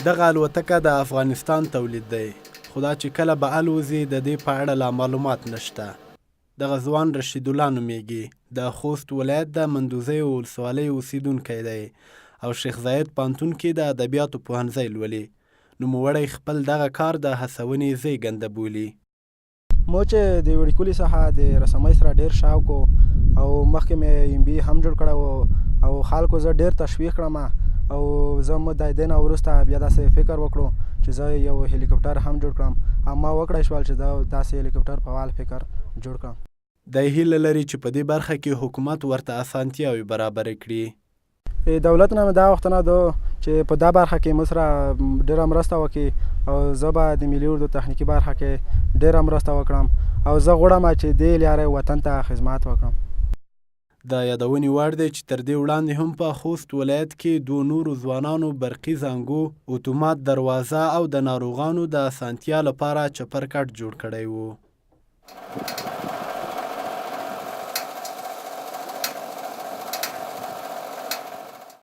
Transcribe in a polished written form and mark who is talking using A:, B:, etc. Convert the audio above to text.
A: دغه الوتکه د افغانستان تولید دی، خو دا چې کله به الوځي د دې په اړه لا معلومات نشته. دغه ځوان رشید الله نومیږي، د خوست ولایت د مندوزیو ولسوالۍ اوسیدونکی دی او شیخ زاید پوهنتون کې د ادبیاتو پوهنځی لولي. نوموړی خپل دغه کار د هڅونې زیږنده بولي.
B: مو چې د وړیکولي څخه د رسامۍ سره ډېر شوق و او مخکې مې MBA هم جوړ کړی و او خلکو زه ډېر تشویق کړم او زه د دې نه وروسته بیا داسې فکر وکړو چې زه یو هلیکاپټر هم جوړ کړم او ما وکړی شول چې زه داسې هلیکاپټر په وال فکر جوړ کړم.
A: دی هیله لري چې په دې برخه کې حکومت ورته اسانتیاوې برابرې کړي.
B: دولت نه مې دا غوښتنه ده چې په دا برخه کې موږ سره ډېره مرسته وکړي او زه به د ملي اردو تخنیکي برخه کې ډېره مرسته وکړم او زه غواړم چې دې لارې وطن ته خدمت وکړم.
A: د یادونې وړ دی چې تر دې وړاندې هم په خوست ولایت کې 2 نورو ځوانانو برقي زنګو، اتومات دروازه او د ناروغانو د اسانتیا لپاره چپرکټ جوړ کړی و.